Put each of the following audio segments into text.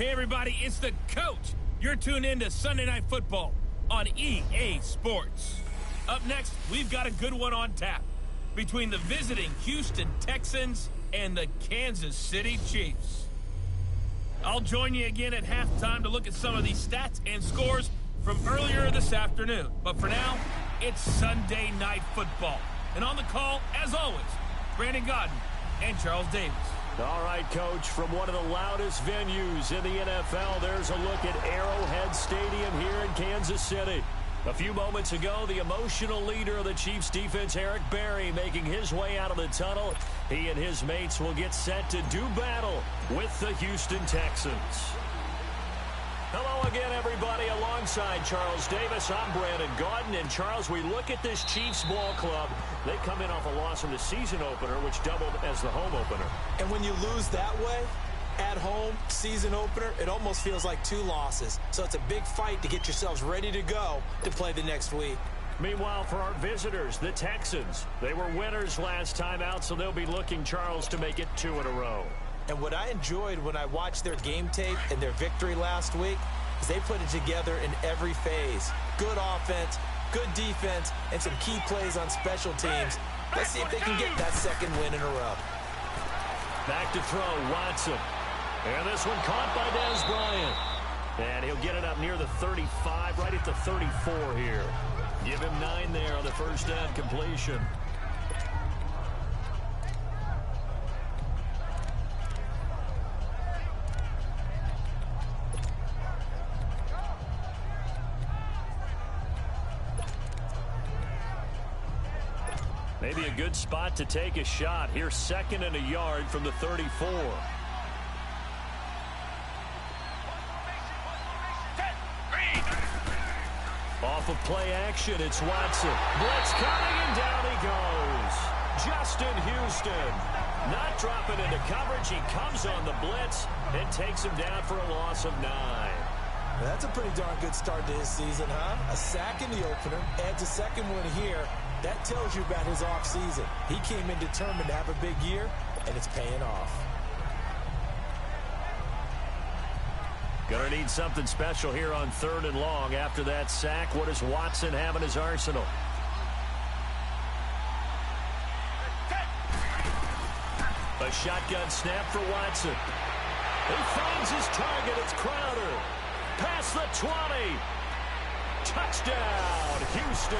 Hey, everybody, it's the coach. You're tuned in to Sunday Night Football on EA Sports. Up next, we've got a good one on tap between the visiting Houston Texans and the Kansas City Chiefs. I'll join you again at halftime to look at some of these stats and scores from earlier this afternoon. But for now, it's Sunday Night Football. And on the call, as always, Brandon Gaudin and Charles Davis. All right, Coach, from one of the loudest venues in the NFL, there's a look at Arrowhead Stadium here in Kansas City. A few moments ago, the emotional leader of the Chiefs defense, Eric Berry, making his way out of the tunnel. He and his mates will get set to do battle with the Houston Texans. Hello again, everybody. Alongside Charles Davis, I'm Brandon Gaudin. And, Charles, we look at this Chiefs ball club. They come in off a loss in the season opener, which doubled as the home opener. And when you lose that way, at home, season opener, it almost feels like 2 losses. So it's a big fight to get yourselves ready to go to play the next week. Meanwhile, for our visitors, the Texans, they were winners last time out, so they'll be looking, Charles, to make it 2 in a row. And what I enjoyed when I watched their game tape and their victory last week is they put it together in every phase. Good offense, good defense, and some key plays on special teams. Let's see if they can get that second win in a row. Back to throw, Watson. And this one caught by Dez Bryant. And he'll get it up near the 35, right at the 34 here. Give him 9 there on the first down completion. Maybe a good spot to take a shot. Here's 2nd and a yard from the 34. Off of play action, it's Watson. Blitz coming, and down he goes. Justin Houston not dropping into coverage. He comes on the blitz and takes him down for a loss of 9. That's a pretty darn good start to his season, huh? A sack in the opener, adds a second one here. That tells you about his offseason. He came in determined to have a big year, and it's paying off. Gonna need something special here on 3rd and long. After that sack, what does Watson have in his arsenal? A shotgun snap for Watson. He finds his target. It's Crowder. Past the 20. Touchdown, Houston.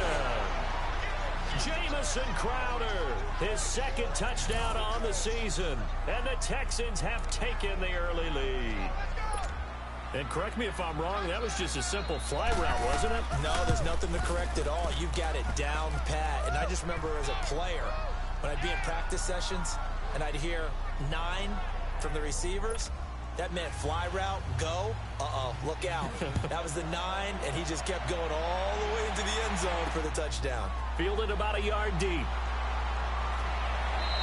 Jamison Crowder, his 2nd touchdown on the season. And the Texans have taken the early lead. And correct me if I'm wrong, that was just a simple fly route, wasn't it? No, there's nothing to correct at all. You've got it down pat. And I just remember as a player, when I'd be in practice sessions and I'd hear 9 from the receivers, that meant fly route, go, look out. That was the 9, and he just kept going all the way into the end zone for the touchdown. Fielded about a yard deep.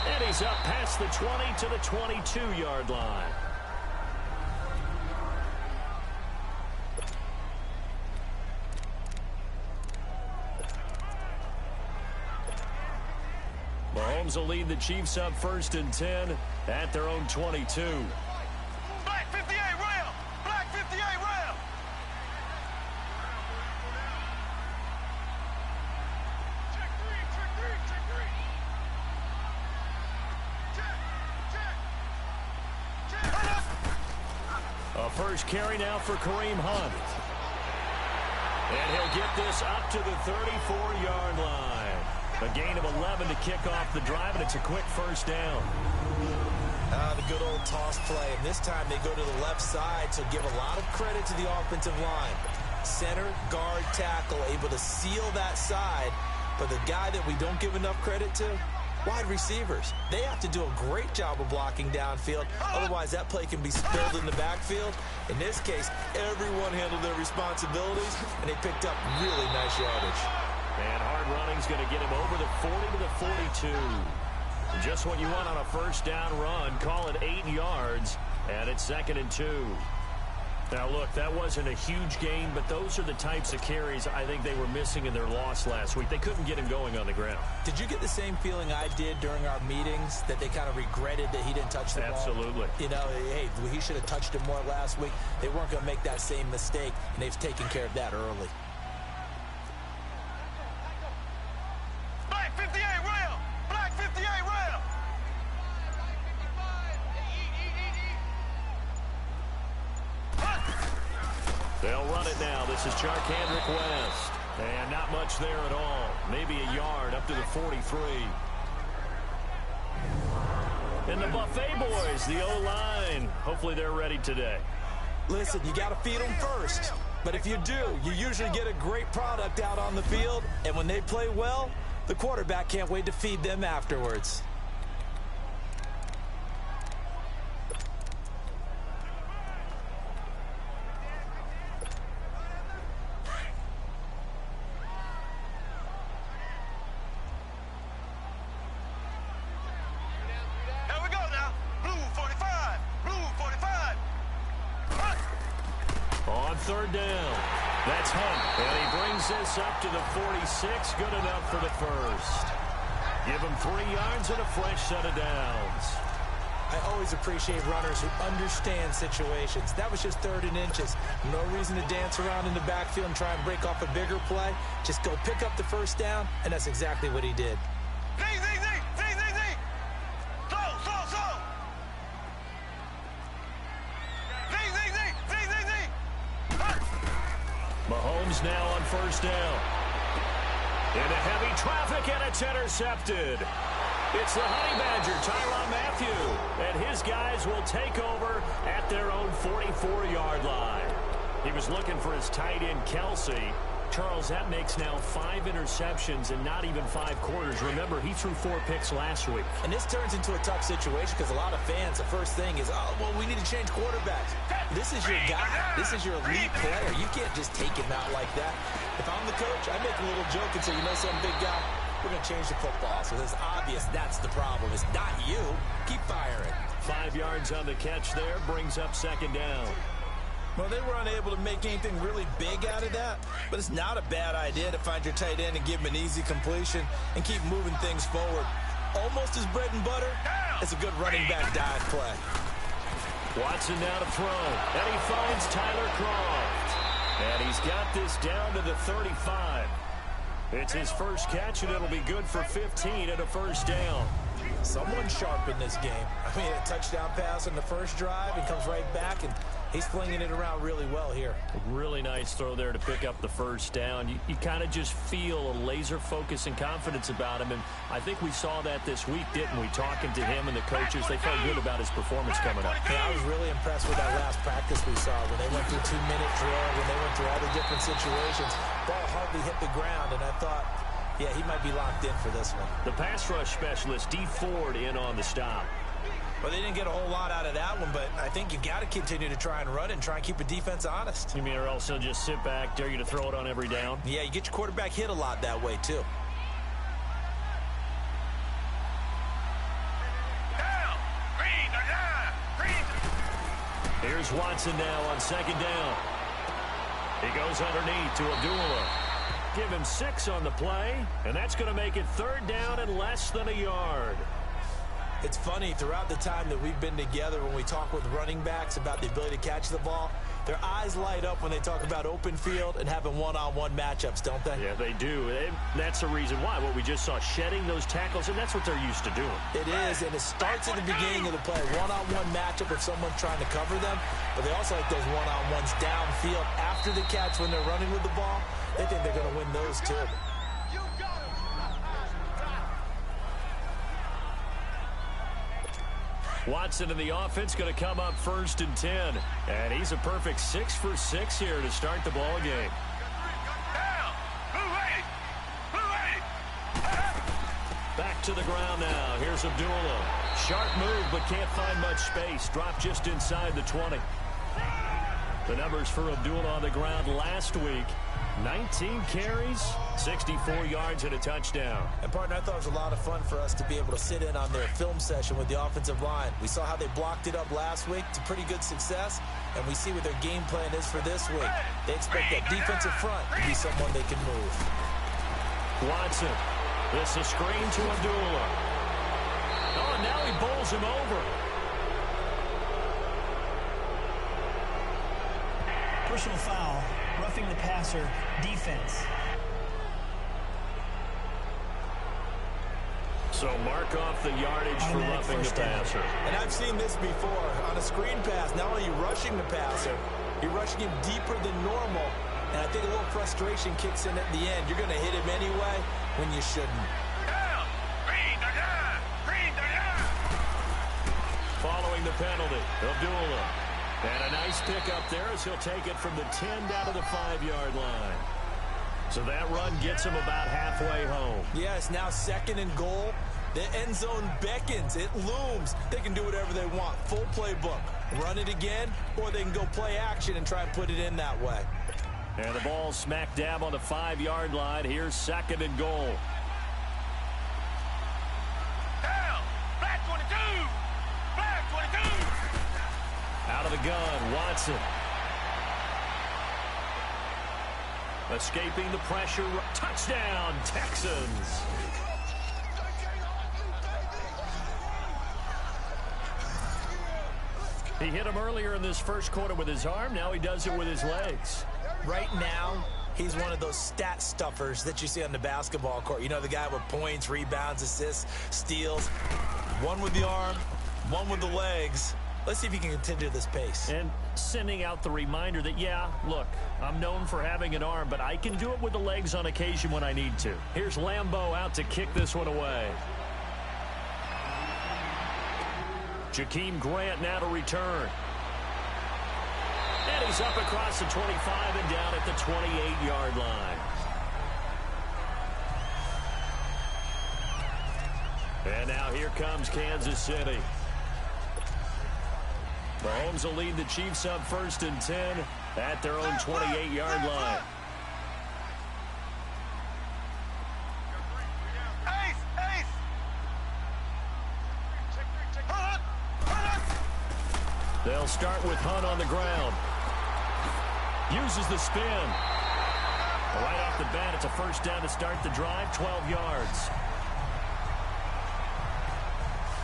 And he's up past the 20 to the 22-yard line. Mahomes will lead the Chiefs up 1st and 10 at their own 22. Black 58 rail! Black 58 rail! Check 3, check 3, check 3. Check, check. A first carry now for Kareem Hunt. And he'll get this up to the 34-yard line. A gain of 11 to kick off the drive, and it's a quick first down. The good old toss play. And this time they go to the left side, so give a lot of credit to the offensive line. Center, guard, tackle, able to seal that side. But the guy that we don't give enough credit to, wide receivers. They have to do a great job of blocking downfield. Otherwise, that play can be spilled in the backfield. In this case, everyone handled their responsibilities, and they picked up really nice yardage. And hard running's going to get him over the 40 to the 42. Just what you want on a first down run. Call it 8 yards, and it's 2nd and 2. Now, look, that wasn't a huge gain, but those are the types of carries I think they were missing in their loss last week. They couldn't get him going on the ground. Did you get the same feeling I did during our meetings, that they kind of regretted that he didn't touch the ball? Absolutely. You know, hey, he should have touched it more last week. They weren't going to make that same mistake, and they've taken care of that early. Black 58 rail! Black 58 rail! They'll run it now. This is Charcandrick West. And not much there at all. Maybe a yard up to the 43. And the Buffet boys, the O-line. Hopefully they're ready today. Listen, you got to feed them first. But if you do, you usually get a great product out on the field. And when they play well, the quarterback can't wait to feed them afterwards. Third down. That's Hunt. And he brings this up to the 46. Good enough for the first. Give him 3 yards and a fresh set of downs. I always appreciate runners who understand situations. That was just 3rd and inches. No reason to dance around in the backfield and try and break off a bigger play. Just go pick up the first down, and that's exactly what he did. Mahomes now on first down. Into heavy traffic, and it's intercepted. It's the Honey Badger, Tyrann Mathieu, and his guys will take over at their own 44-yard line. He was looking for his tight end, Kelsey. Charles, that makes now 5 interceptions and not even 5 quarters. Remember, he threw 4 picks last week. And this turns into a tough situation because a lot of fans, the first thing is, oh, well, we need to change quarterbacks. This is your guy. This is your elite player. You can't just take him out like that. If I'm the coach, I make a little joke and say, you know, some big guy, we're going to change the football. So it's obvious that's the problem. It's not you. Keep firing. 5 yards on the catch there, brings up second down. Well, they were unable to make anything really big out of that, but it's not a bad idea to find your tight end and give him an easy completion and keep moving things forward. Almost as bread and butter, it's a good running back dive play. Watson now to throw, and he finds Tyler Kroft. And he's got this down to the 35. It's his first catch, and it'll be good for 15 and a first down. Someone sharp in this game. I mean, a touchdown pass on the first drive and comes right back, and he's flinging it around really well here. A really nice throw there to pick up the first down. You kind of just feel a laser focus and confidence about him, and I think we saw that this week, didn't we? Talking to him and the coaches, they felt good about his performance coming up. Yeah, I was really impressed with that last practice we saw when they went through 2-minute drill, when they went through all the different situations. Ball hardly hit the ground, and I thought, yeah, he might be locked in for this one. The pass rush specialist, Dee Ford, in on the stop. Well, they didn't get a whole lot out of that one, but I think you got to continue to try and run and try and keep a defense honest. You mean, or else they'll just sit back, dare you to throw it on every down? Yeah, you get your quarterback hit a lot that way, too. Here's Watson now on second down. He goes underneath to Abdullah. Give him 6 on the play, and that's going to make it third down and less than a yard. It's funny, throughout the time that we've been together, when we talk with running backs about the ability to catch the ball, their eyes light up when they talk about open field and having one-on-one matchups, don't they? Yeah, they do. That's the reason why. What we just saw, shedding those tackles, and that's what they're used to doing. It is, and it starts at the beginning of the play. One-on-one matchup if someone's trying to cover them, but they also like those one-on-ones downfield after the catch when they're running with the ball. They think they're going to win those, too. Watson in the offense going to come up first and 10. And he's a perfect 6 for 6 here to start the ball game. Back to the ground now. Here's Abdullah. Sharp move, but can't find much space. Dropped just inside the 20. The numbers for Abdullah on the ground last week. 19 carries, 64 yards, and a touchdown. And, partner, I thought it was a lot of fun for us to be able to sit in on their film session with the offensive line. We saw how they blocked it up last week to pretty good success, and we see what their game plan is for this week. They expect that defensive front to be someone they can move. Watson, this is a screen to Abdullah. Oh, and now he bowls him over. Personal foul, roughing the passer, defense. So mark off the yardage for roughing the passer. And I've seen this before. On a screen pass, not only are you rushing the passer, you're rushing him deeper than normal. And I think a little frustration kicks in at the end. You're going to hit him anyway when you shouldn't. Following the penalty, Abdullah. And a nice pickup there as he'll take it from the 10 down to the 5-yard line. So that run gets him about halfway home. Yeah, it's now 2nd and goal. The end zone beckons. It looms. They can do whatever they want. Full playbook. Run it again, or they can go play action and try and put it in that way. And the ball smack dab on the 5-yard line. Here's 2nd and goal. Down! Black 22! Black 22! Out of the gun, Watson. Escaping the pressure. Touchdown, Texans. He hit him earlier in this first quarter with his arm. Now he does it with his legs. Right now, he's one of those stat stuffers that you see on the basketball court. You know, the guy with points, rebounds, assists, steals. One with the arm, one with the legs. Let's see if he can continue this pace. And sending out the reminder that, yeah, look, I'm known for having an arm, but I can do it with the legs on occasion when I need to. Here's Lambeau out to kick this one away. Jakeem Grant now to return. And he's up across the 25 and down at the 28-yard line. And now here comes Kansas City. Mahomes will lead the Chiefs up 1st and 10 at their own 28-yard line. They'll start with Hunt on the ground. Uses the spin. Right off the bat, it's a first down to start the drive, 12 yards.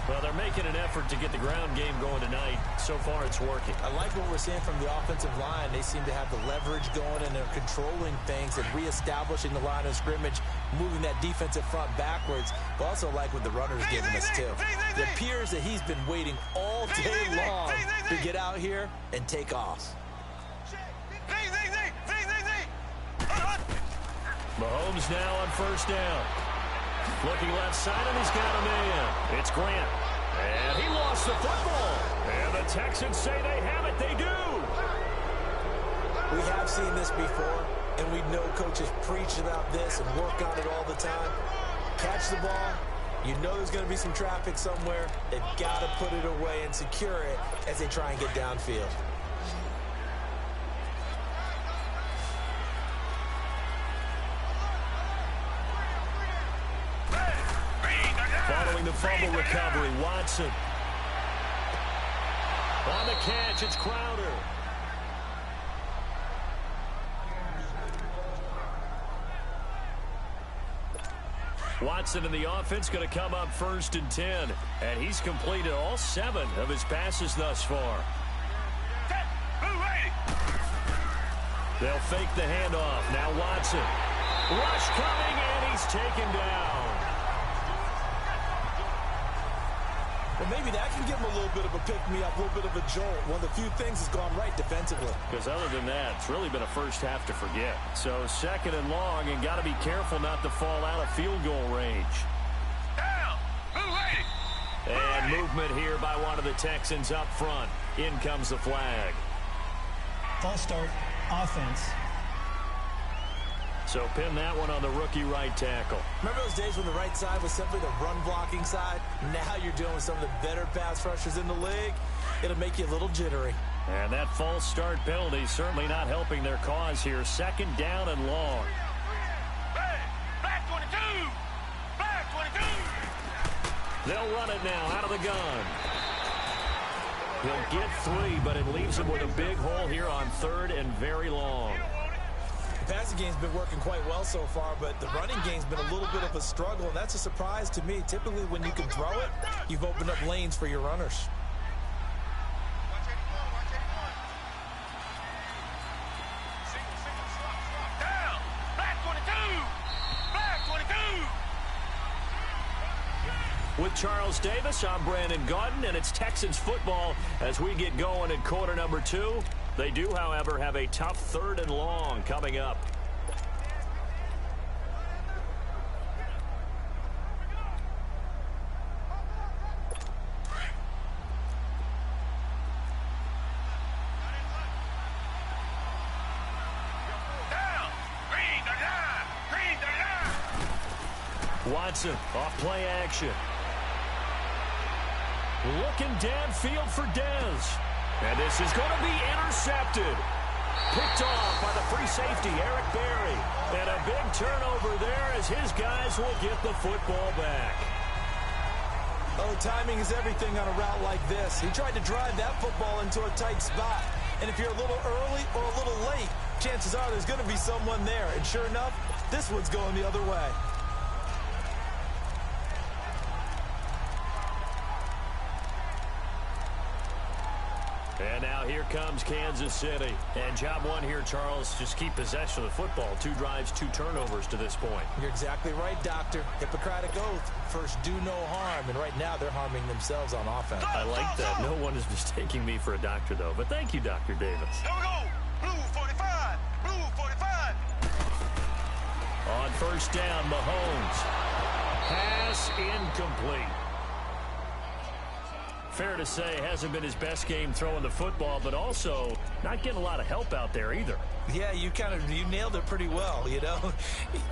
Well, they're making an effort to get the ground game going tonight. So far, it's working. I like what we're seeing from the offensive line. They seem to have the leverage going, and they're controlling things and reestablishing the line of scrimmage, moving that defensive front backwards. But also like what the runner's giving us, too. It appears that he's been waiting all day long to get out here and take off. Mahomes now on first down. Looking left side, and he's got a man. It's Grant. And he lost the football. And the Texans say they have it. They do. We have seen this before, and we know coaches preach about this and work on it all the time. Catch the ball. You know there's going to be some traffic somewhere. They've got to put it away and secure it as they try and get downfield. Following the fumble recovery, Watson. On the catch, it's Crowder. Watson in the offense going to come up 1st and 10. And he's completed all 7 of his passes thus far. They'll fake the handoff. Now Watson. Rush coming, and he's taken down. Well, maybe that can give him a little bit of a pick-me-up, a little bit of a jolt. One of the few things that's gone right defensively. Because other than that, it's really been a first half to forget. So 2nd and long, and got to be careful not to fall out of field goal range. And movement here by one of the Texans up front. In comes the flag. False start, offense. So pin that one on the rookie right tackle. Remember those days when the right side was simply the run-blocking side? Now you're dealing with some of the better pass rushers in the league. It'll make you a little jittery. And that false start penalty certainly not helping their cause here. Second down and long. Hey, back 22! Back 22! They'll run it now out of the gun. He'll get 3, but it leaves him with a big hole here on 3rd and very long. The passing game's been working quite well so far, but the running game's been a little bit of a struggle, and that's a surprise to me. Typically, when you can throw it, you've opened up lanes for your runners. Down! Back 22! Back 22! With Charles Davis, I'm Brandon Gaudin, and it's Texans football as we get going in quarter number 2. They do, however, have a tough 3rd and long coming up. Down! Green 39! Green 39! Watson off play action. Looking downfield for Dez. And this is going to be intercepted. Picked off by the free safety, Eric Berry. And a big turnover there as his guys will get the football back. Oh, timing is everything on a route like this. He tried to drive that football into a tight spot. And if you're a little early or a little late, chances are there's going to be someone there. And sure enough, this one's going the other way. And now here comes Kansas City. And job one here, Charles, just keep possession of the football. 2 drives, 2 turnovers to this point. You're exactly right, Doctor. Hippocratic oath. First, do no harm. And right now, they're harming themselves on offense. I like that. No one is mistaking me for a doctor, though. But thank you, Dr. Davis. Here we go! Blue 45! Blue 45! On first down, Mahomes. Pass incomplete. Fair to say, hasn't been his best game throwing the football, but also not getting a lot of help out there either. Yeah, you nailed it pretty well, you know.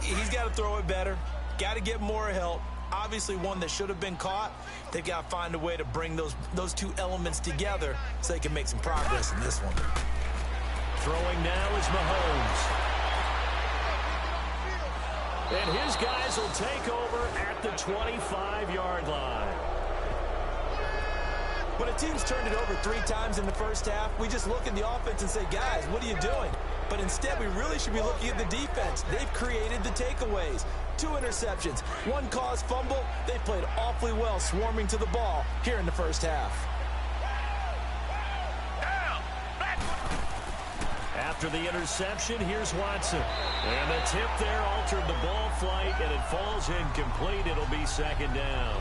He's got to throw it better. Got to get more help. Obviously one that should have been caught. They've got to find a way to bring those 2 elements together so they can make some progress in this one. Throwing now is Mahomes. And his guys will take over at the 25-yard line. When a team's turned it over 3 times in the first half, we just look at the offense and say, guys, what are you doing? But instead, we really should be looking at the defense. They've created the takeaways. 2 interceptions, 1 caused fumble. They played awfully well swarming to the ball here in the first half. After the interception, here's Watson. And the tip there altered the ball flight, and it falls incomplete. It'll be second down.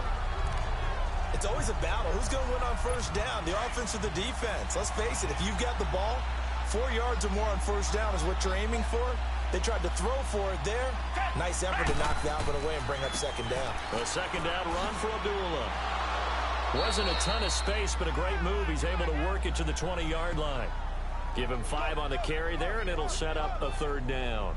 It's always a battle. Who's going to win on first down, the offense or the defense? Let's face it, if you've got the ball, 4 yards or more on first down is what you're aiming for. They tried to throw for it there. Nice effort to knock that one away and bring up second down. A second down run for Abdullah. Wasn't a ton of space, but a great move. He's able to work it to the 20-yard line. Give him 5 on the carry there, and it'll set up a third down.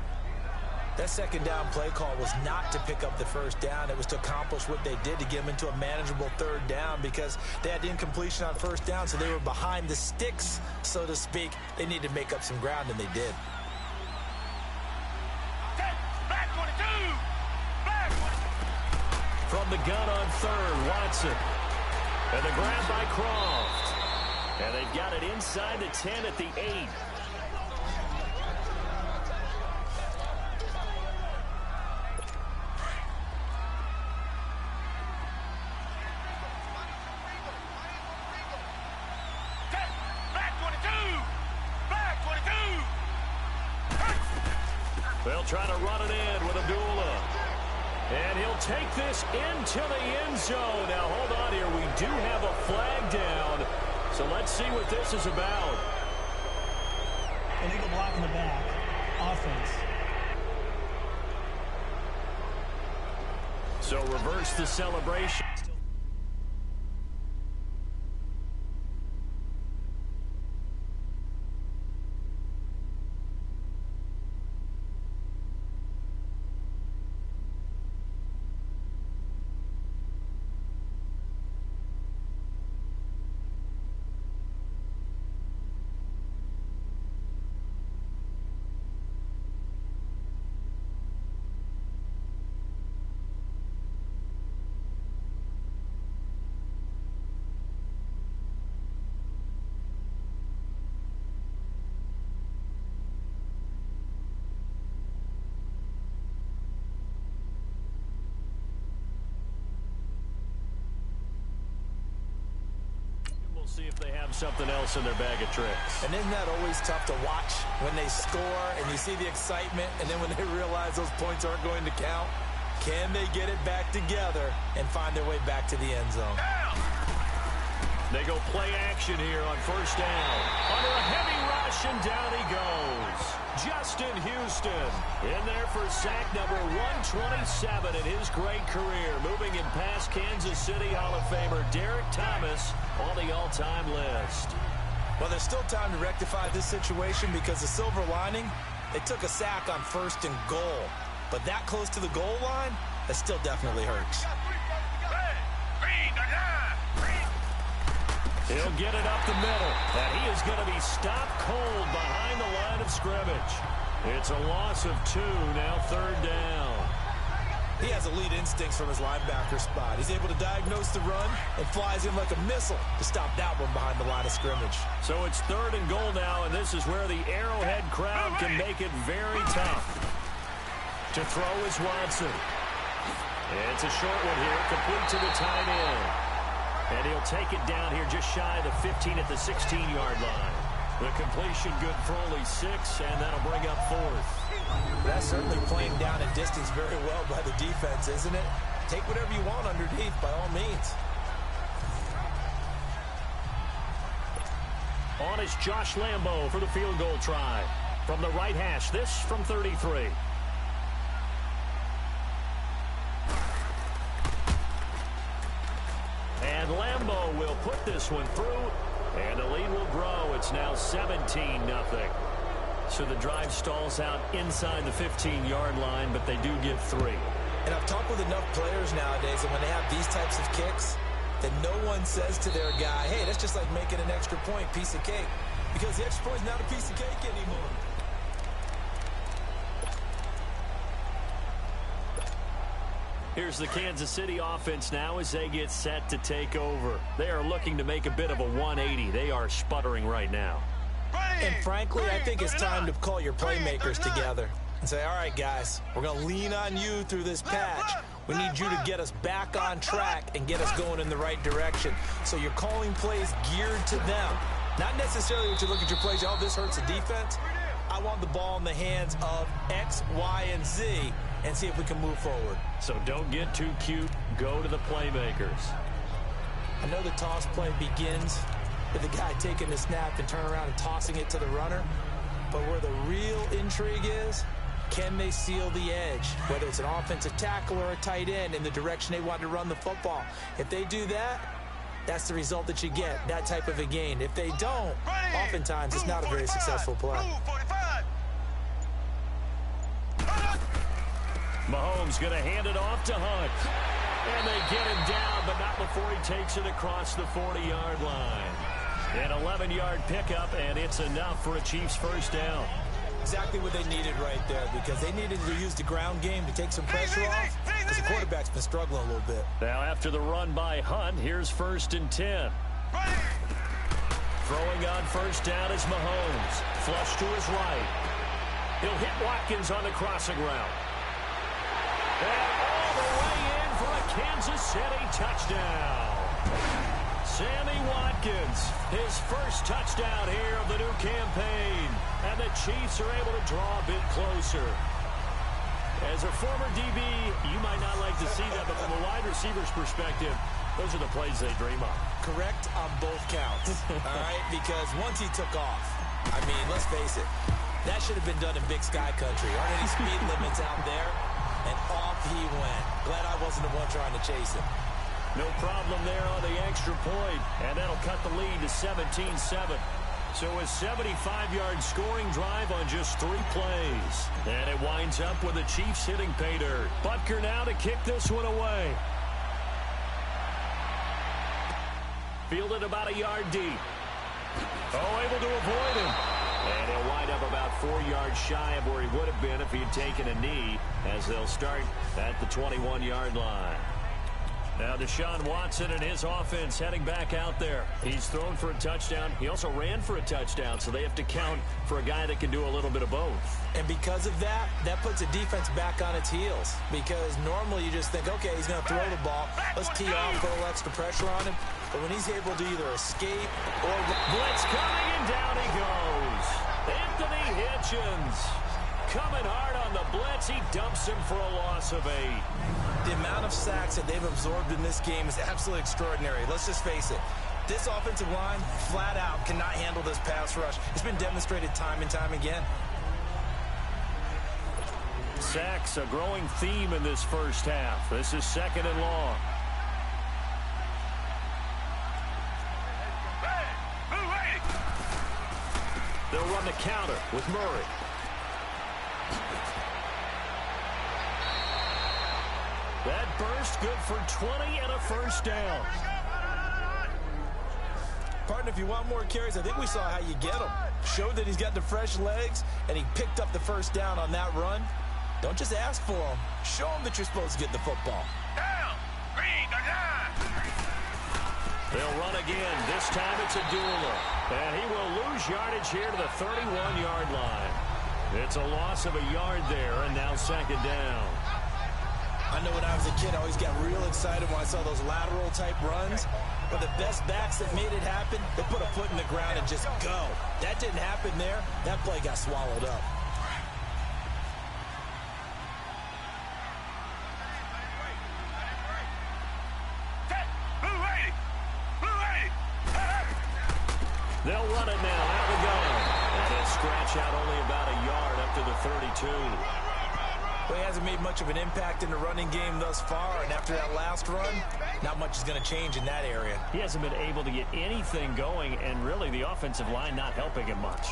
That second down play call was not to pick up the first down. It was to accomplish what they did to get them into a manageable third down because they had incompletion on first down, so they were behind the sticks, so to speak. They needed to make up some ground, and they did. Back 22! Back 22! From the gun on third, Watson. And the grab by Croft. And they've got it inside the 10 at the 8. They'll try to run it in with Abdullah. And he'll take this into the end zone. Now, hold on here. We do have a flag down. So let's see what this is about. Illegal block in the back. Offense. So reverse the celebration. We'll see if they have something else in their bag of tricks. And isn't that always tough to watch when they score and you see the excitement, and then when they realize those points aren't going to count? Can they get it back together and find their way back to the end zone? They go play action here on first down. Under a heavy rush, and down he goes. Justin Houston in there for sack number 127 in his great career. Moving in past Kansas City Hall of Famer Derek Thomas on the all-time list. Well, there's still time to rectify this situation because the silver lining, they took a sack on 1st and goal. But that close to the goal line, that still definitely hurts. He'll get it up the middle, and he is going to be stopped cold behind the line of scrimmage. It's a loss of 2, now 3rd down. He has elite instincts from his linebacker spot. He's able to diagnose the run and flies in like a missile to stop that one behind the line of scrimmage. So it's 3rd and goal now, and this is where the Arrowhead crowd can make it very tough. To throw is Watson. It's a short one here, complete to the tight end. And he'll take it down here just shy of the 15 at the 16-yard line. The completion good for only 6, and that'll bring up 4th. That's certainly playing down a distance very well by the defense, isn't it? Take whatever you want underneath, by all means. On is Josh Lambo for the field goal try. From the right hash, this from 33. And Lambo will put this one through, and the lead will grow. It's now 17-0. So the drive stalls out inside the 15-yard line, but they do get 3. And I've talked with enough players nowadays, and when they have these types of kicks, that no one says to their guy, hey, that's just like making an extra point, piece of cake. Because the extra point is not a piece of cake anymore. Here's the Kansas City offense now as they get set to take over. They are looking to make a bit of a 180. They are sputtering right now. And frankly, I think it's time to call your playmakers together and say, all right, guys, we're going to lean on you through this patch. We need you to get us back on track and get us going in the right direction. So you're calling plays geared to them. Not necessarily what you look at your plays, oh, this hurts the defense. I want the ball in the hands of X, Y, and Z and see if we can move forward. So don't get too cute. Go to the playmakers. I know the toss play begins with the guy taking the snap and turning around and tossing it to the runner. But where the real intrigue is, can they seal the edge? Whether it's an offensive tackle or a tight end in the direction they want to run the football. If they do that, that's the result that you get, that type of a gain. If they don't, oftentimes it's not a very successful play. Mahomes going to hand it off to Hunt. And they get him down, but not before he takes it across the 40-yard line. An 11-yard pickup, and it's enough for a Chiefs first down. Exactly what they needed right there, because they needed to use the ground game to take some pressure off, because the quarterback's been struggling a little bit. Now after the run by Hunt, here's 1st and 10. Throwing on first down is Mahomes. Flush to his right. He'll hit Watkins on the crossing route. And all the way in for a Kansas City touchdown. Sammy Watkins, his first touchdown here of the new campaign. And the Chiefs are able to draw a bit closer. As a former DB, you might not like to see that, but from a wide receiver's perspective, those are the plays they dream of. Correct on both counts, all right? Because once he took off, I mean, let's face it, that should have been done in Big Sky Country. Aren't any speed limits out there? And off he went. Glad I wasn't the one trying to chase him. No problem there on the extra point, and that'll cut the lead to 17-7. So a 75-yard scoring drive on just 3 plays. And it winds up with the Chiefs hitting pay dirt. Butker now to kick this one away. Fielded about a yard deep. Oh, able to avoid him. And he'll wind up about 4 yards shy of where he would have been if he had taken a knee, as they'll start at the 21-yard line. Now Deshaun Watson and his offense heading back out there. He's thrown for a touchdown. He also ran for a touchdown, so they have to count for a guy that can do a little bit of both. And because of that, that puts the defense back on its heels. Because normally you just think, okay, he's going to throw the ball. Let's tee off, put a little extra pressure on him. but when he's able to either escape or... Blitz coming, and down he goes. Anthony Hitchens coming hard on the blitz. He dumps him for a loss of 8. The amount of sacks that they've absorbed in this game is absolutely extraordinary. Let's just face it. This offensive line, flat out, cannot handle this pass rush. It's been demonstrated time and time again. Sacks, a growing theme in this first half. This is 2nd and long. They'll run the counter with Murray. That burst good for 20 and a first down. Partner, if you want more carries, I think we saw how you get them. Showed that he's got the fresh legs, and he picked up the first down on that run. Don't just ask for them. Show them that you're supposed to get the football. Down. Green, the line. They'll run again. This time it's a Abdullah. And he will lose yardage here to the 31-yard line. It's a loss of a yard there, and now 2nd down. I know when I was a kid, I always got real excited when I saw those lateral-type runs. But the best backs that made it happen, they put a foot in the ground and just go. That didn't happen there. That play got swallowed up. They'll run it now. Out we go. And a scratch out only about a yard up to the 32. Well, he hasn't made much of an impact in the running game thus far, and after that last run, not much is going to change in that area. He hasn't been able to get anything going, and really the offensive line not helping him much.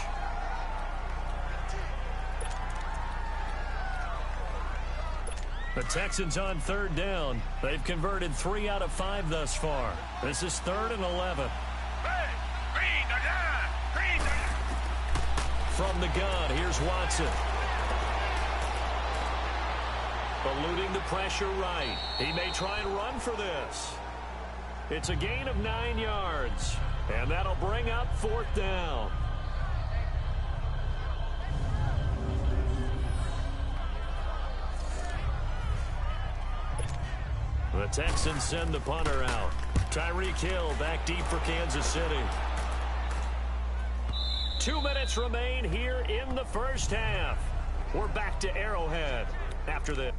The Texans on 3rd down. They've converted 3 out of 5 thus far. This is 3rd and 11. From the gun, here's Watson. Eluding the pressure right. He may try and run for this. It's a gain of 9 yards. And that'll bring up 4th down. The Texans send the punter out. Tyreek Hill back deep for Kansas City. 2 minutes remain here in the first half. We're back to Arrowhead after this.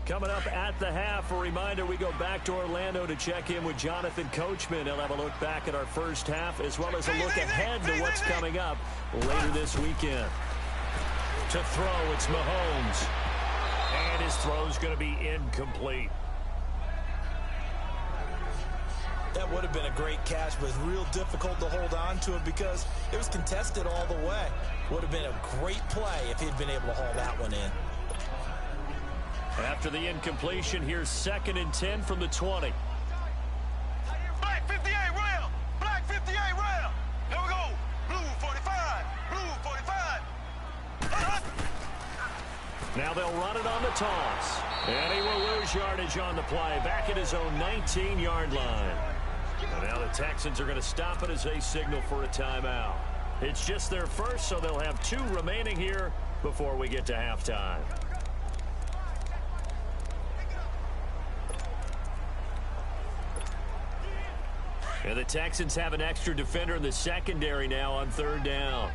Coming up at the half, a reminder, we go back to Orlando to check in with Jonathan Coachman. He'll have a look back at our first half as well as a look ahead to what's coming up later this weekend. To throw, it's Mahomes. And his throw's going to be incomplete. That would have been a great catch, but it's real difficult to hold on to it because it was contested all the way. Would have been a great play if he'd been able to haul that one in. After the incompletion, here's 2nd and 10 from the 20. Black 58 rail. Black 58 rail. Here we go. Blue 45. Blue 45. Now they'll run it on the toss. And he will lose yardage on the play. Back at his own 19-yard line. And now the Texans are going to stop it as they signal for a timeout. It's just their first, so they'll have 2 remaining here before we get to halftime. And the Texans have an extra defender in the secondary now on 3rd down.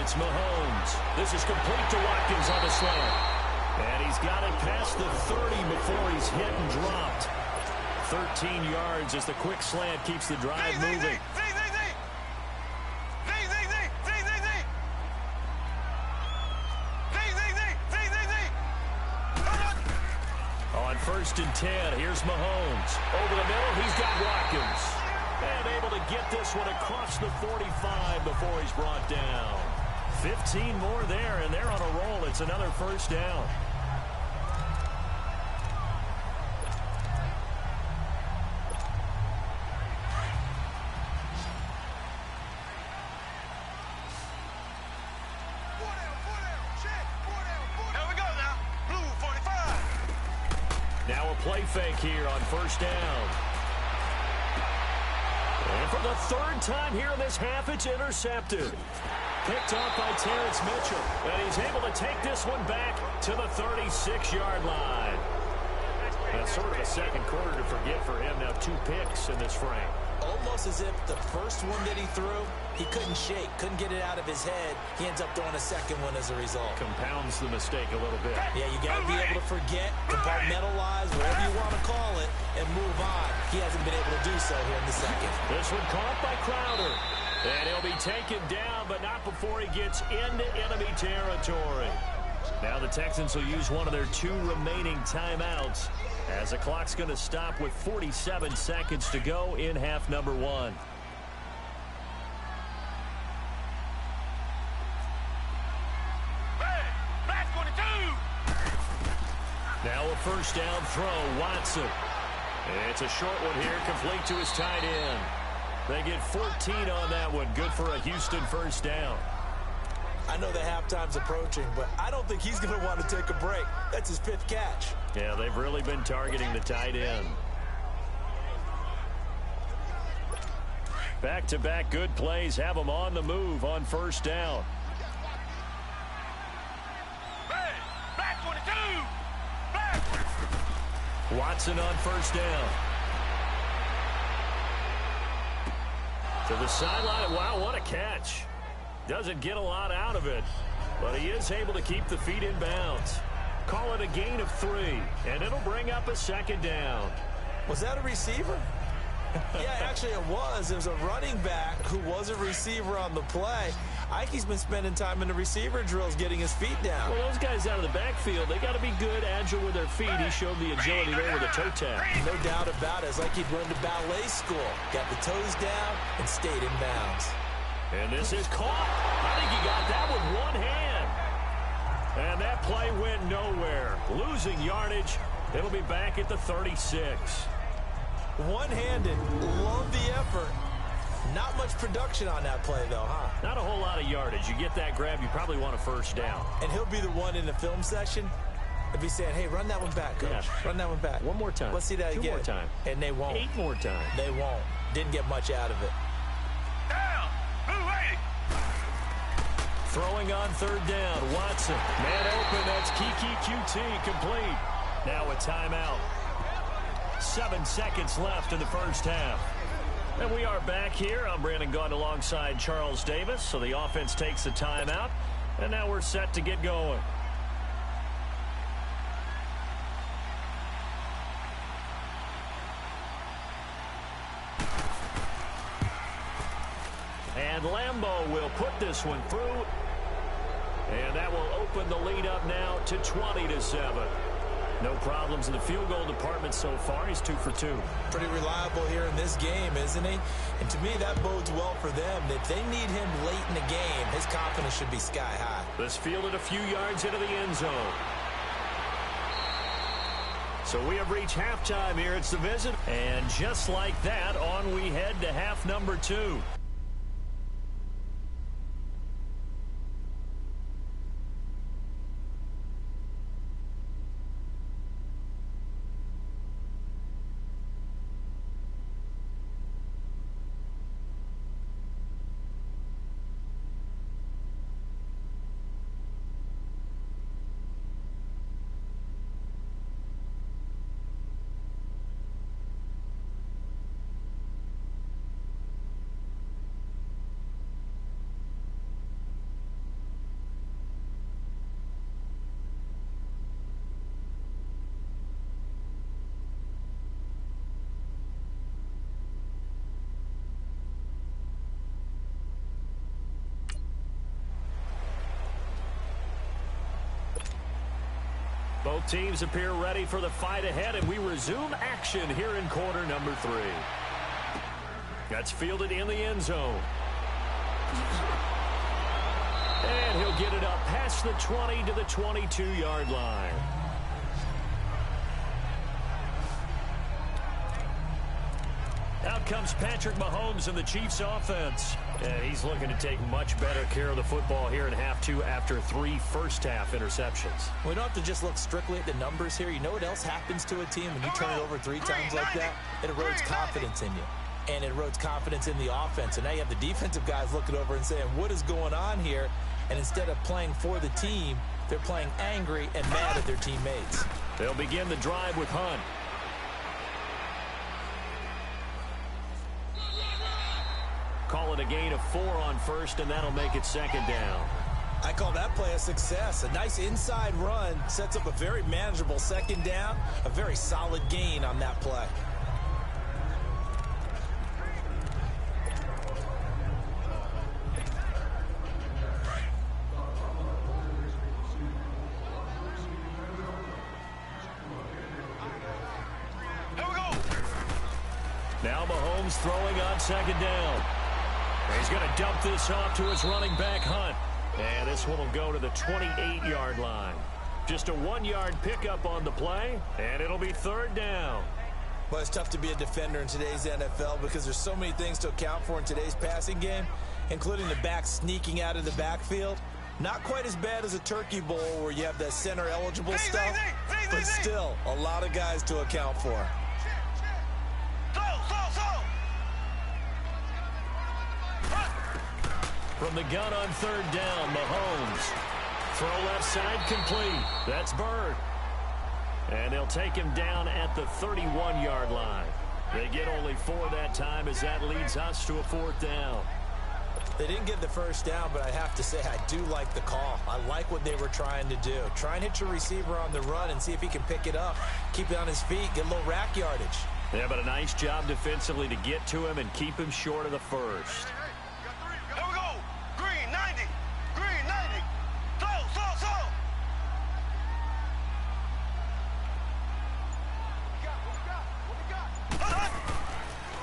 It's Mahomes. This is complete to Watkins on the slant. And he's got it past the 30 before he's hit and dropped. 13 yards as the quick slant keeps the drive moving. On 1st and 10, here's Mahomes. Over the middle, he's got Watkins. And able to get this one across the 45 before he's brought down. 15 more there, and they're on a roll. It's another first down. Now a play fake here on 1st down. And for the 3rd time here in this half, it's intercepted. Picked off by Terrence Mitchell. And he's able to take this one back to the 36-yard line. That's sort of a second quarter to forget for him. Now 2 picks in this frame. Almost as if the first one that he threw, he couldn't shake, couldn't get it out of his head. He ends up throwing a second one as a result. Compounds the mistake a little bit. Yeah, you got to be able to forget, compartmentalize, whatever you want to call it, and move on. He hasn't been able to do so here in the second. This one caught by Crowder. And he'll be taken down, but not before he gets into enemy territory. Now the Texans will use one of their 2 remaining timeouts as the clock's going to stop with 47 seconds to go in half number 1. Now a first down throw, Watson. It's a short one here, complete to his tight end. They get 14 on that one, good for a Houston first down. I know the halftime's approaching, but I don't think he's going to want to take a break. That's his 5th catch. Yeah, they've really been targeting the tight end. Back-to-back good plays have them on the move on first down. Watson on first down. To the sideline. Wow, what a catch. Doesn't get a lot out of it, but he is able to keep the feet in bounds. Call it a gain of 3, and it'll bring up a 2nd down. Was that a receiver? Yeah, actually it was. It was a running back who was a receiver on the play. I think he's been spending time in the receiver drills getting his feet down. Well, those guys out of the backfield, they got to be good, agile with their feet. He showed the agility there with a toe tap. No doubt about it. It's like he'd run to ballet school. Got the toes down and stayed in bounds. And this is caught. I think he got that with one hand. And that play went nowhere. Losing yardage. It'll be back at the 36. One-handed. Love the effort. Not much production on that play, though, huh? Not a whole lot of yardage. You get that grab, you probably want a first down. And he'll be the one in the film section. He'll be saying, hey, run that one back, coach. Yeah. Run that one back. One more time. Let's see that 2 again. more time. And they won't. 8 more times. They won't. Didn't get much out of it. Down. Blue 80. Throwing on 3rd down. Watson. Man open. That's Kiki QT complete. Now a timeout. 7 seconds left in the first half. And we are back here. I'm Brandon Gaudin alongside Charles Davis. So the offense takes a timeout. And now we're set to get going. And Lambeau will put this one through. And that will open the lead up now to 20-7. No problems in the field goal department so far. He's 2 for 2. Pretty reliable here in this game, isn't he? And to me, that bodes well for them. If they need him late in the game, his confidence should be sky high. This fielded a few yards into the end zone. So we have reached halftime here. It's the Visit. And just like that, on we head to half number 2. Both teams appear ready for the fight ahead, and we resume action here in quarter number 3. That's fielded in the end zone. And he'll get it up past the 20 to the 22-yard line. Out comes Patrick Mahomes in the Chiefs offense. And he's looking to take much better care of the football here in half 2 after 3 first-half interceptions. We don't have to just look strictly at the numbers here. You know what else happens to a team when you turn it over 3 times like that? It erodes confidence in you. And it erodes confidence in the offense. And now you have the defensive guys looking over and saying, what is going on here? And instead of playing for the team, they're playing angry and mad at their teammates. They'll begin the drive with Hunt. Call it a gain of 4 on first, and that'll make it second down. I call that play a success. A nice inside run sets up a very manageable second down, a very solid gain on that play. Here we go. Now Mahomes throwing on second down. He's going to dump this off to his running back, Hunt. And this one will go to the 28-yard line. Just a 1-yard pickup on the play, and it'll be third down. Well, it's tough to be a defender in today's NFL because there's so many things to account for in today's passing game, including the back sneaking out of the backfield. Not quite as bad as a turkey bowl where you have that center-eligible stuff, but still a lot of guys to account for. From the gun on third down, Mahomes. Throw left side complete. That's Bird. And they'll take him down at the 31-yard line. They get only 4 that time as that leads us to a 4th down. They didn't get the first down, but I have to say I do like the call. I like what they were trying to do. Try and hit your receiver on the run and see if he can pick it up, keep it on his feet, get a little rack yardage. Yeah, but a nice job defensively to get to him and keep him short of the first. Here we go. Green 90. Green 90. Slow.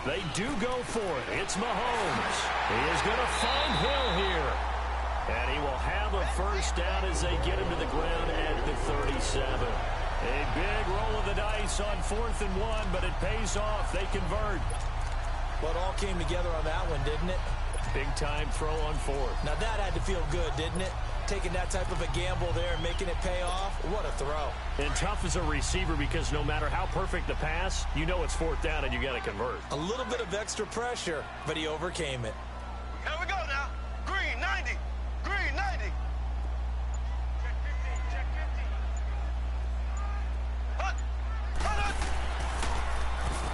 They do go for it. It's Mahomes. He is going to find Hill here. And he will have a first down as they get him to the ground at the 37. A big roll of the dice on 4th and 1, but it pays off. They convert. Well, it all came together on that one, didn't it? Big-time throw on 4th. Now that had to feel good, didn't it? Taking that type of a gamble there and making it pay off. What a throw. And tough as a receiver because no matter how perfect the pass, you know it's 4th down and you got to convert. A little bit of extra pressure, but he overcame it. Here we go now. Green 90. Green 90. Check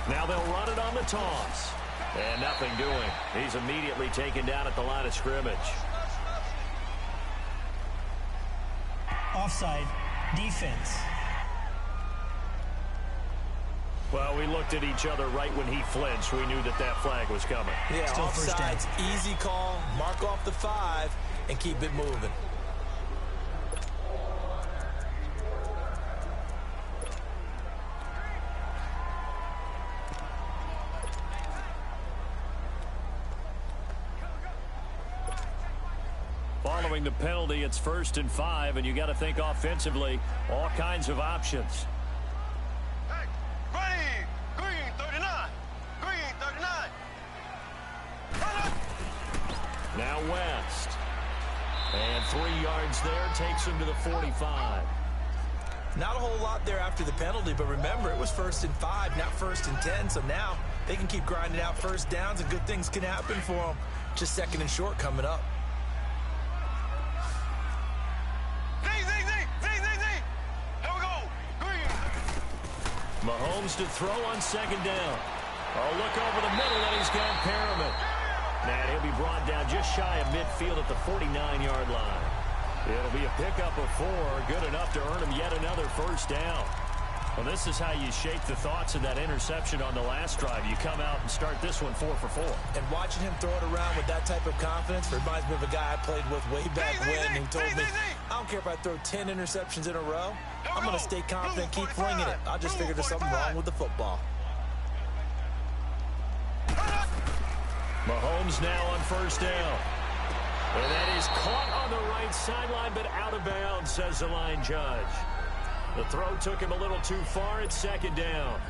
50. Now they'll run it on the toss. And nothing doing. He's immediately taken down at the line of scrimmage. Offside. Defense. Well, we looked at each other right when he flinched. We knew that that flag was coming. Yeah, Still first down. offsides, easy call, mark off the 5, and keep it moving. Following the penalty, it's 1st and 5, and you got to think offensively, all kinds of options. Hey, ready. Green 39. Green 39. Now West. And 3 yards there takes him to the 45. Not a whole lot there after the penalty, but remember, it was 1st and 5, not 1st and 10, so now they can keep grinding out first downs, and good things can happen for them. Just 2nd and short coming up. Mahomes to throw on 2nd down. Oh, look over the middle, and he's got Perriman. And he'll be brought down just shy of midfield at the 49-yard line. It'll be a pickup of 4, good enough to earn him yet another first down. Well, this is how you shake the thoughts of that interception on the last drive. You come out and start this one 4 for 4. And watching him throw it around with that type of confidence reminds me of a guy I played with way back when who told me, I don't care if I throw 10 interceptions in a row. I'm going to stay confident, keep flinging it. I just figured there's something wrong with the football. Mahomes now on first down. And that is caught on the right sideline, but out of bounds, says the line judge. The throw took him a little too far. It's second down.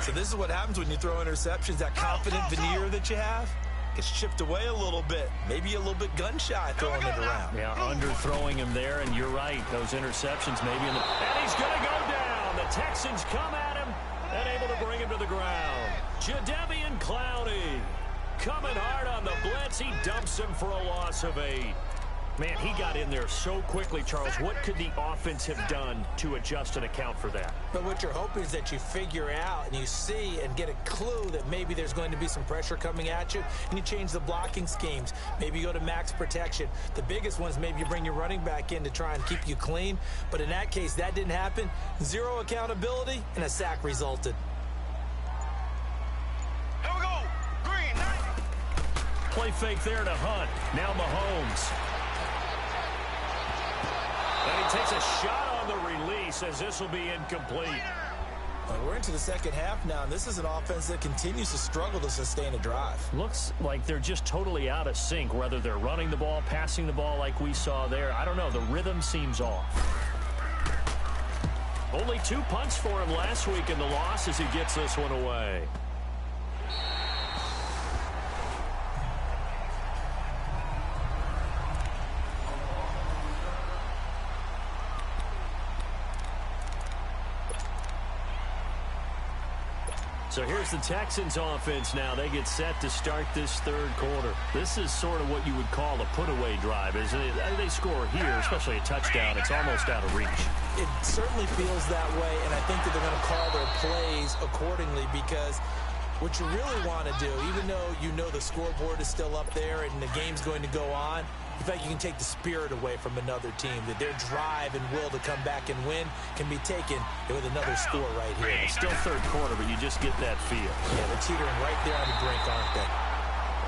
So this is what happens when you throw interceptions. That confident veneer that you have gets chipped away a little bit. Maybe a little bit gun-shy throwing it around. Yeah, underthrowing him there, and you're right. Those interceptions maybe in the... And he's going to go down. The Texans come at him and able to bring him to the ground. Jadeveon Clowney coming hard on the blitz. He dumps him for a loss of 8. Man, he got in there so quickly, Charles. What could the offense have done to adjust and account for that? But what you're hoping is that you figure out and you see and get a clue that maybe there's going to be some pressure coming at you, and you change the blocking schemes. Maybe you go to max protection. The biggest one is maybe you bring your running back in to try and keep you clean. But in that case, that didn't happen. 0 accountability, and a sack resulted. Here we go. Green 90. Play fake there to Hunt. Now Mahomes. And he takes a shot on the release as this will be incomplete. We're into the second half now, and this is an offense that continues to struggle to sustain a drive. Looks like they're just totally out of sync, whether they're running the ball, passing the ball like we saw there. I don't know. The rhythm seems off. Only 2 punts for him last week in the loss as he gets this one away. So here's the Texans offense now. They get set to start this third quarter. This is sort of what you would call a put-away drive, isn't it? They score here, especially a touchdown. It's almost out of reach. It certainly feels that way, and I think that they're going to call their plays accordingly, because what you really want to do, even though you know the scoreboard is still up there and the game's going to go on, in fact, you can take the spirit away from another team, that their drive and will to come back and win can be taken with another score right here. It's still third quarter, but you just get that feel. Yeah, they're teetering right there on the brink, aren't they?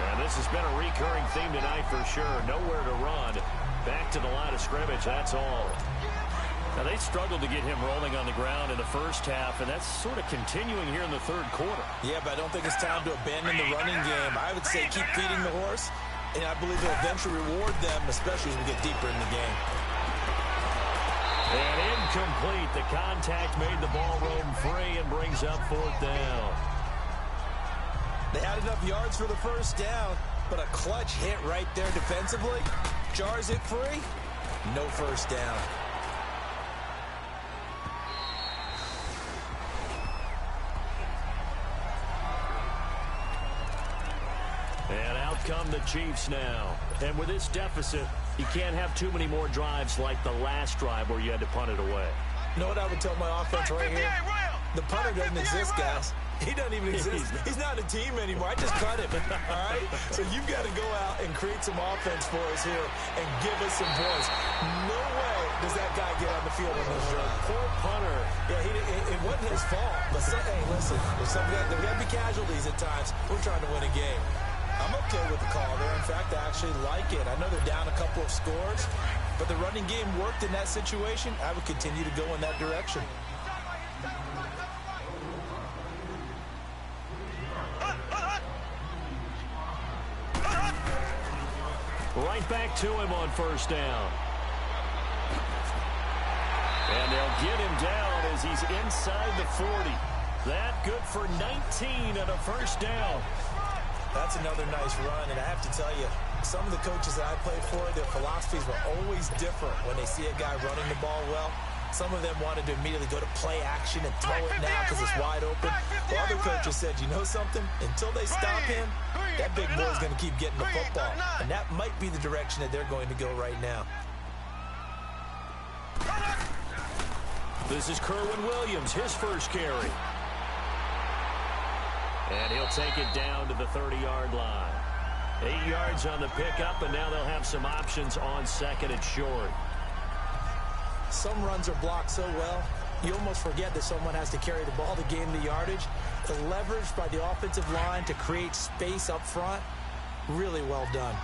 And this has been a recurring theme tonight for sure. Nowhere to run. Back to the line of scrimmage, that's all. Now, they struggled to get him rolling on the ground in the first half, and that's sort of continuing here in the third quarter. Yeah, but I don't think it's time to abandon the running game. I would say keep feeding the horse, and I believe it'll eventually reward them, especially as we get deeper in the game. And incomplete. The contact made the ball roam free and brings up fourth down. They had enough yards for the first down, but a clutch hit right there defensively jars it free. No first down. And out come the Chiefs now. And with this deficit, you can't have too many more drives like the last drive where you had to punt it away. You know what I would tell my offense right here? The punter doesn't exist, guys. He doesn't even exist. He's not a team anymore. I just cut him, all right? So you've got to go out and create some offense for us here and give us some points. No way does that guy get on the field in this drive. Poor punter. Yeah, it wasn't his fault. But hey, listen, there's got to be casualties at times. We're trying to win a game. I'm okay with the call there. In fact, I actually like it. I know they're down a couple of scores, but the running game worked in that situation. I would continue to go in that direction. Right back to him on first down. And they'll get him down as he's inside the 40. That good for 19 and a first down. That's another nice run, and I have to tell you, some of the coaches that I played for, their philosophies were always different when they see a guy running the ball well. Some of them wanted to immediately go to play action and throw it now because it's wide open. Well, other coaches said, you know something? Until they stop him, that big boy's going to keep getting the football. And that might be the direction that they're going to go right now. This is Kerwin Williams, his first carry. And he'll take it down to the 30-yard line. 8 yards on the pickup, and now they'll have some options on second and short. Some runs are blocked so well, you almost forget that someone has to carry the ball to gain the yardage. The leverage by the offensive line to create space up front, really well done.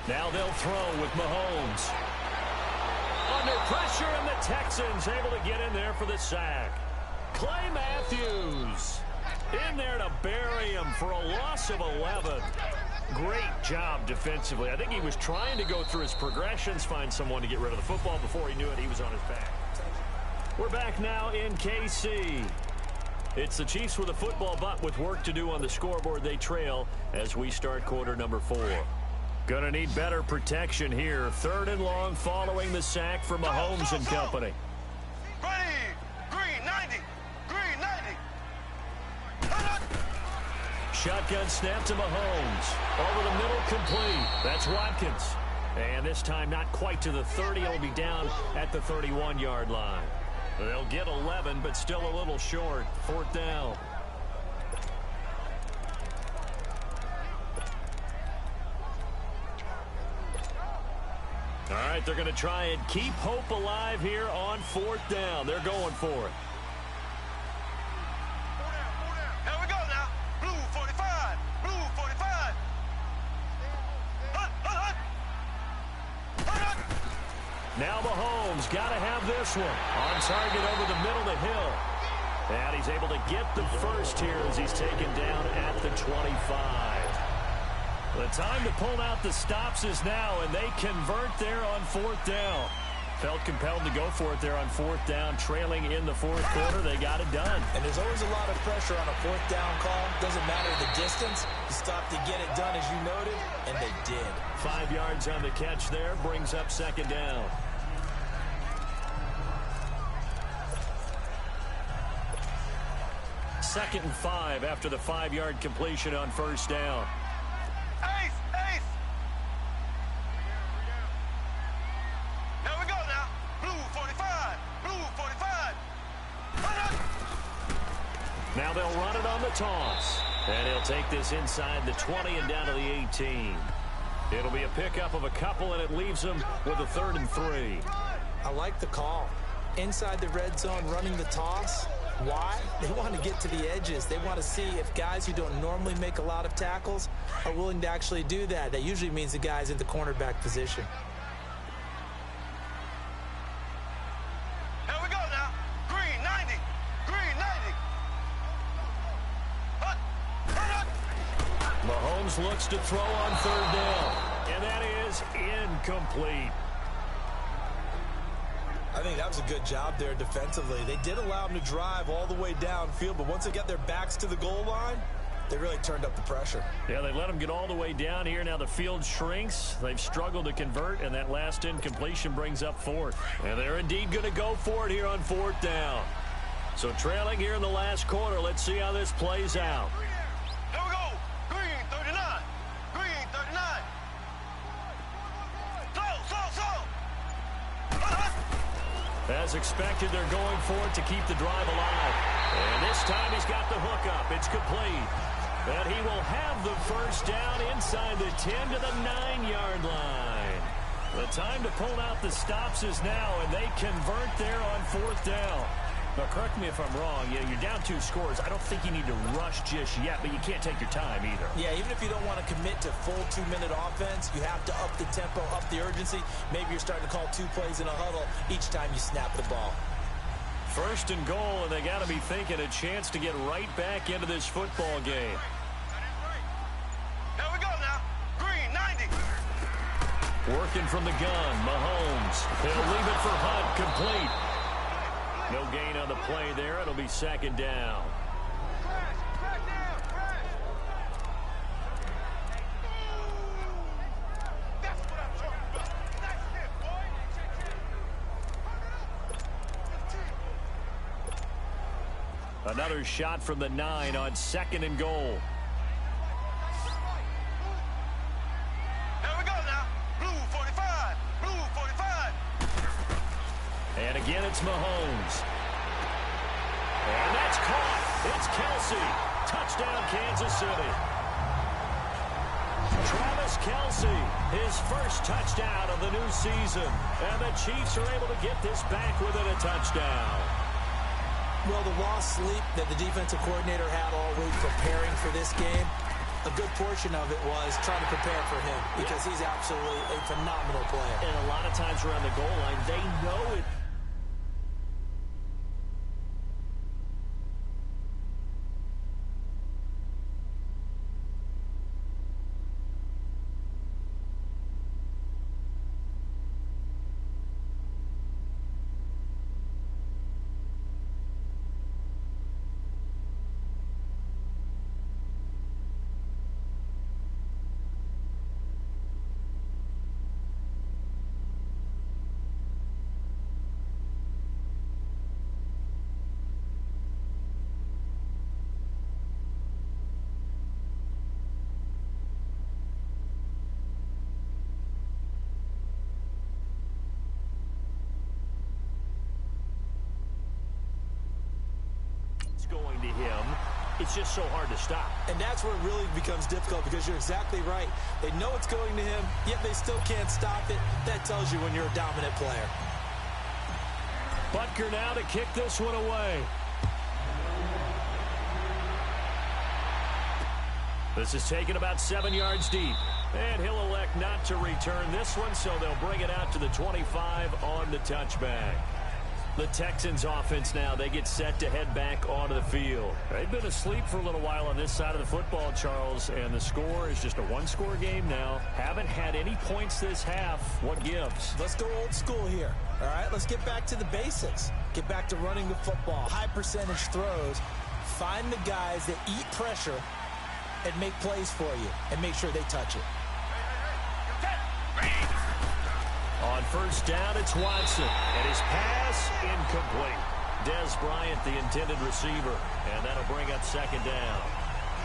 Now they'll throw with Mahomes. Under pressure, and the Texans able to get in there for the sack. Clay Matthews in there to bury him for a loss of 11. Great job defensively. I think he was trying to go through his progressions, find someone to get rid of the football. Before he knew it, he was on his back. We're back now in KC. It's the Chiefs with a football, but with work to do on the scoreboard. They trail as we start quarter number 4. Gonna need better protection here. 3rd and long following the sack for Mahomes and company. Ready. Green 90. Green 90. Shotgun snap to Mahomes. Over the middle, complete. That's Watkins. And this time not quite to the 30. It'll be down at the 31-yard line. They'll get 11, but still a little short. 4th down. All right, they're going to try and keep hope alive here on 4th down. They're going for it. Here we go now. Blue 45. Blue 45. Now Mahomes got to have this one. On target over the middle to Hill. And he's able to get the first here as he's taken down at the 25. The time to pull out the stops is now, and they convert there on 4th down. Felt compelled to go for it there on 4th down, trailing in the 4th quarter. They got it done. And there's always a lot of pressure on a 4th down call. Doesn't matter the distance. You stop to get it done, as you noted, and they did. 5 yards on the catch there, brings up 2nd down. Second and 5 after the 5-yard completion on 1st down. Ace. Here we go now. Blue 45. Blue 45. Now they'll run it on the toss. And he'll take this inside the 20 and down to the 18. It'll be a pickup of a couple, and it leaves them with a 3rd and 3. I like the call. Inside the red zone, running the toss. Why? They want to get to the edges. They want to see if guys who don't normally make a lot of tackles are willing to actually do that. That usually means the guy's in the cornerback position. Here we go now. Green 90. Green 90. Mahomes looks to throw on 3rd down. And that is incomplete. I think that was a good job there defensively. They did allow them to drive all the way downfield, but once they got their backs to the goal line, they really turned up the pressure. Yeah, they let them get all the way down here. Now the field shrinks. They've struggled to convert, and that last incompletion brings up 4th. And they're indeed going to go for it here on 4th down. So trailing here in the last quarter. Let's see how this plays out. Here we go. Green 39. Green 39. Slow. As expected, they're going for it to keep the drive alive. And this time he's got the hook up. It's complete. And he will have the first down inside the 10 to the 9-yard line. The time to pull out the stops is now, and they convert there on 4th down. Now, correct me if I'm wrong. Yeah, you're down 2 scores. I don't think you need to rush just yet, but you can't take your time either. Yeah, even if you don't want to commit to full 2-minute offense, you have to up the tempo, up the urgency. Maybe you're starting to call 2 plays in a huddle each time you snap the ball. 1st and goal, and they got to be thinking a chance to get right back into this football game. Here we go now. Green 90. Working from the gun, Mahomes. He'll leave it for Hunt, complete. No gain on the play there. It'll be 2nd down. Another shot from the 9 on 2nd and goal. Here we go now. Blue 45. Blue 45. And again, it's Mahomes. And that's caught. It's Kelce. Touchdown, Kansas City. Travis Kelce, his first touchdown of the new season. And the Chiefs are able to get this back within a touchdown. Well, the lost sleep that the defensive coordinator had all week preparing for this game, a good portion of it was trying to prepare for him because he's absolutely a phenomenal player. And a lot of times around the goal line, they know it. Going to him, it's just so hard to stop. And that's where it really becomes difficult because you're exactly right. They know it's going to him, yet they still can't stop it. That tells you when you're a dominant player. Butker now to kick this one away. This is taken about 7 yards deep. And he'll elect not to return this one, so they'll bring it out to the 25 on the touchback. The Texans offense now, they get set to head back onto the field. They've been asleep for a little while on this side of the football, Charles, and the score is just a one-score game now. Haven't had any points this half. What gives? Let's go old school here. All right, let's get back to the basics. Get back to running the football, high percentage throws. Find the guys that eat pressure and make plays for you and make sure they touch it. On first down, it's Watson. And his pass, incomplete. Dez Bryant, the intended receiver. And that'll bring up second down.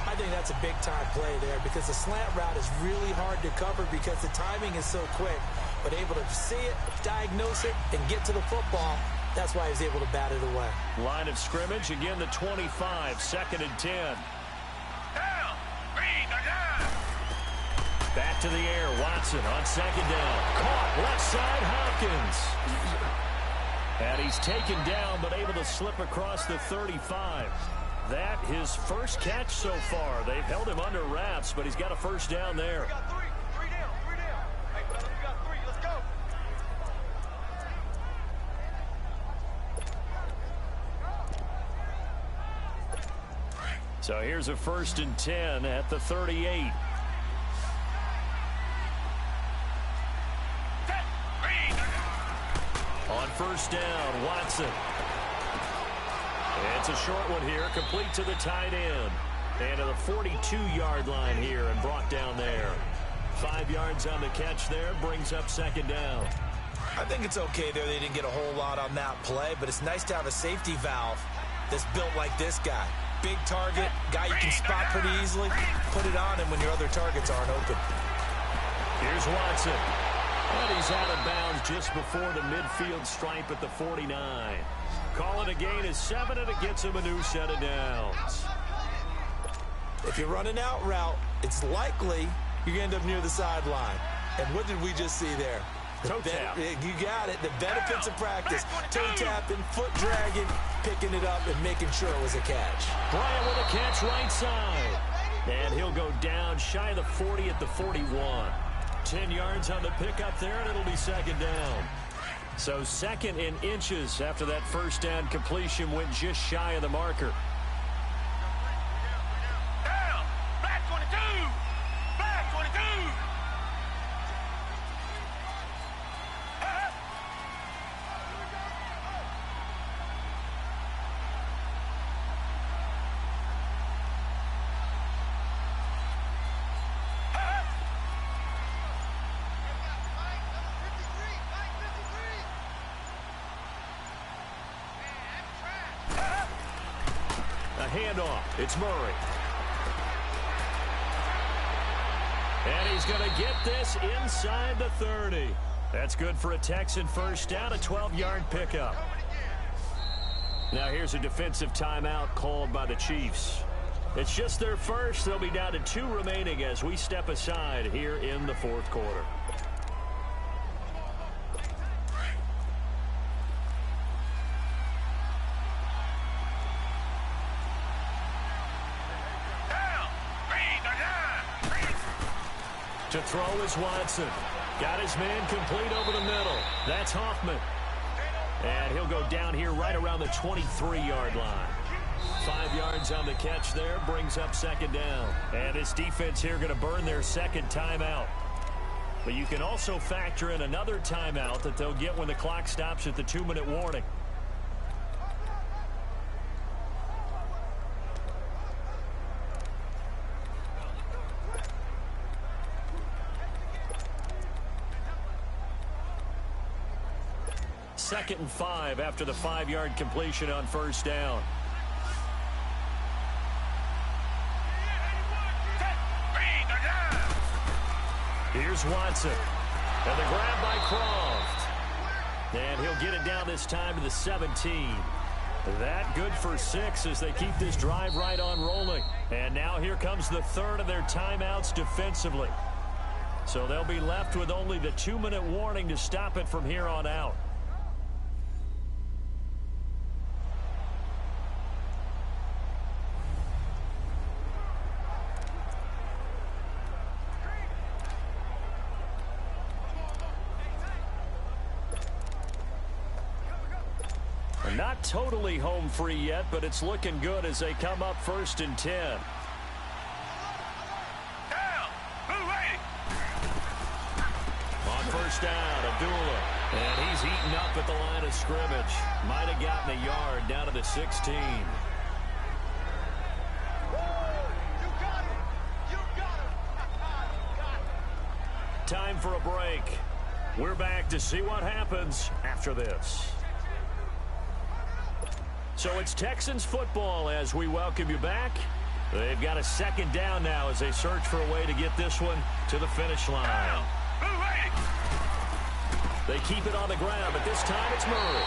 I think that's a big-time play there because the slant route is really hard to cover because the timing is so quick. But able to see it, diagnose it, and get to the football, that's why he was able to bat it away. Line of scrimmage, again the 25, second and 10. Back to the air, Watson on second down. Caught left side, Hopkins. And he's taken down, but able to slip across the 35. That his first catch so far. They've held him under wraps, but he's got a first down there. We got three down. Hey, we got three, let's go. So here's a first and 10 at the 38. On first down, Watson. It's a short one here, complete to the tight end. And to the 42-yard line here and brought down there. 5 yards on the catch there, brings up second down. I think it's okay there. They didn't get a whole lot on that play, but it's nice to have a safety valve that's built like this guy. Big target, guy you can spot pretty easily. Put it on him when your other targets aren't open. Here's Watson. And he's out of bounds just before the midfield stripe at the 49. Calling a gain of 7, and it gets him a new set of downs. If you're running out route, it's likely you're going to end up near the sideline. And what did we just see there? Toe tap. You got it. The benefits of practice. Toe tapping, foot dragging, picking it up, and making sure it was a catch. Bryant with a catch right side. And he'll go down shy of the 40 at the 41. 10 yards on the pickup there, and it'll be second down. So second in inches after that first down completion went just shy of the marker. Down! Back 22! Back 22! Handoff. It's Murray. And he's going to get this inside the 30. That's good for a Texan first down, a 12-yard pickup. Now here's a defensive timeout called by the Chiefs. It's just their first. They'll be down to 2 remaining as we step aside here in the fourth quarter. To throw is Watson. Got his man complete over the middle. That's Hoffman. And he'll go down here right around the 23-yard line. 5 yards on the catch there, brings up second down. And this defense here going to burn their second timeout. But you can also factor in another timeout that they'll get when the clock stops at the 2-minute warning. Second and 5 after the 5-yard completion on first down. Here's Watson. And the grab by Croft. And he'll get it down this time to the 17. That good for 6 as they keep this drive right on rolling. And now here comes the third of their timeouts defensively. So they'll be left with only the 2-minute warning to stop it from here on out. Not totally home free yet, but it's looking good as they come up 1st and 10. On first down, Abdullah. And he's eaten up at the line of scrimmage. Might have gotten a yard down to the 16. Time for a break. We're back to see what happens after this. So it's Texans football as we welcome you back. They've got a second down now as they search for a way to get this one to the finish line. They keep it on the ground, but this time it's Murray.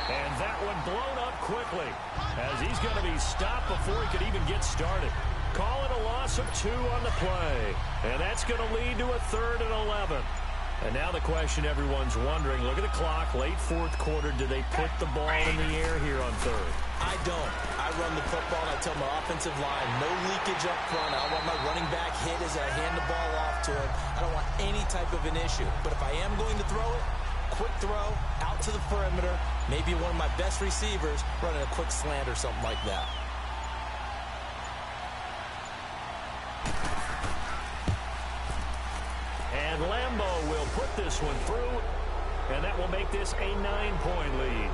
And that one blown up quickly as he's going to be stopped before he could even get started. Call it a loss of 2 on the play. And that's going to lead to a 3rd and 11. And now the question everyone's wondering, look at the clock, late fourth quarter, do they put the ball in the air here on 3rd? I don't. I run the football and I tell my offensive line, no leakage up front. I don't want my running back hit as I hand the ball off to him. I don't want any type of an issue. But if I am going to throw it, quick throw, out to the perimeter, maybe one of my best receivers running a quick slant or something like that. And Lambo will put this one through, and that will make this a 9-point lead.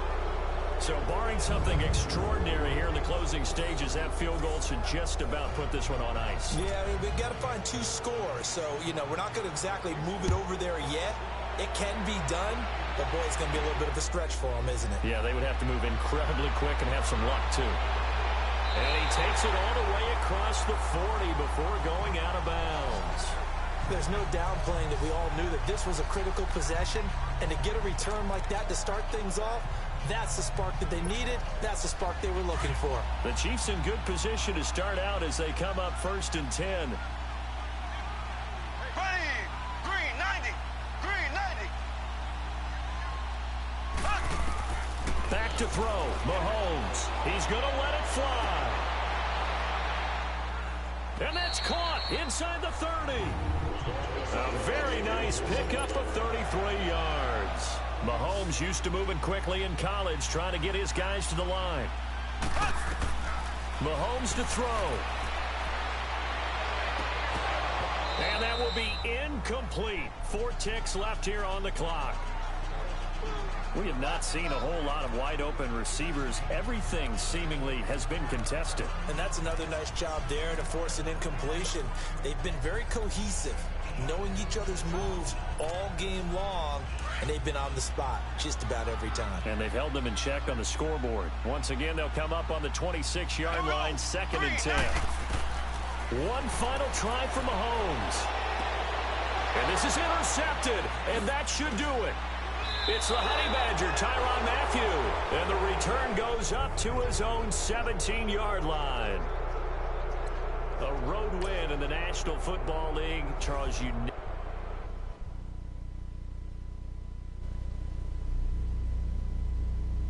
So barring something extraordinary here in the closing stages, that field goal should just about put this one on ice. Yeah, I mean, we've got to find 2 scores. So, you know, we're not going to exactly move it over there yet. It can be done, but, boy, it's going to be a little bit of a stretch for them, isn't it? Yeah, they would have to move incredibly quick and have some luck, too. And he takes it all the way across the 40 before going out of bounds. There's no downplaying that we all knew that this was a critical possession, and to get a return like that to start things off, that's the spark that they needed. That's the spark they were looking for. The Chiefs in good position to start out as they come up 1st and 10. Green 90. Green 90. Back to throw. Mahomes. He's going to let it fly. And that's caught inside the 30. A very nice pickup of 33 yards. Mahomes used to moving quickly in college, trying to get his guys to the line. Mahomes to throw. And that will be incomplete. 4 ticks left here on the clock. We have not seen a whole lot of wide-open receivers. Everything seemingly has been contested. And that's another nice job there to force an incompletion. They've been very cohesive, knowing each other's moves all game long, and they've been on the spot just about every time. And they've held them in check on the scoreboard. Once again, they'll come up on the 26-yard line, 2nd and 10. One final try for Mahomes. And this is intercepted, and that should do it. It's the Honey Badger, Tyrann Mathieu. And the return goes up to his own 17-yard line. A road win in the National Football League. Charles, you